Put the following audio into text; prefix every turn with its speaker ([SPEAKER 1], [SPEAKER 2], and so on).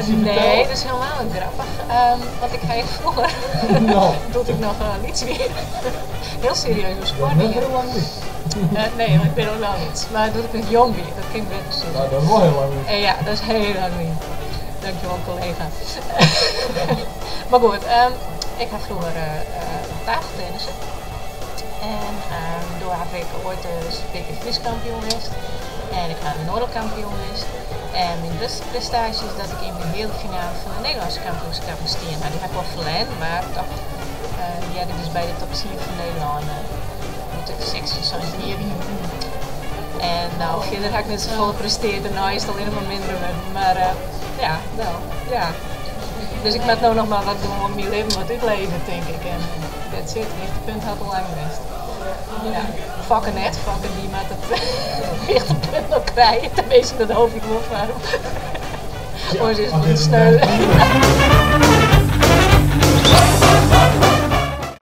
[SPEAKER 1] je vertellen?
[SPEAKER 2] Nee, dat is helemaal niet grappig. Want ik ga echt vroeger,
[SPEAKER 1] Nou,
[SPEAKER 2] doe ik nog niets meer. Heel serieus op
[SPEAKER 1] dat
[SPEAKER 2] sport.
[SPEAKER 1] is nog heel lang niet.
[SPEAKER 2] Nee, ik ben ook wel niet. Maar doe ik met jong weer, dat ging best zo.
[SPEAKER 1] Nou, dat is wel heel lang niet.
[SPEAKER 2] Ja, dat is heel lang niet. Dankjewel collega. Maar goed, ik ga vroeger tafeltennissen. En door heb ik ooit de Fries-kampioen geweest. En ik ga de Noorderkampioen geweest. En mijn beste prestatie is dat ik in de hele finale van de Nederlandse kampioenschap moest stien. Nou, die heb ik wel verlend, maar toch, die had ik dus bij de top 10 van Nederland. Moet ik sectie zo'n hier. En nou, verder heb ik net zoveel gepresteerd en nu is het alleen maar minder met. Maar ja, nou, ja. Dus ik moet nou nog maar wat doen om mijn leven wat uitleven, denk ik. En that's it, het punt had al lang geweest. Ja, vakken net, vakken die met het lichtpunt nog krijgen, tenminste dat hoop ik wel van.
[SPEAKER 1] Ja,
[SPEAKER 2] Anders is
[SPEAKER 1] want
[SPEAKER 2] het
[SPEAKER 1] dit is
[SPEAKER 2] sneu.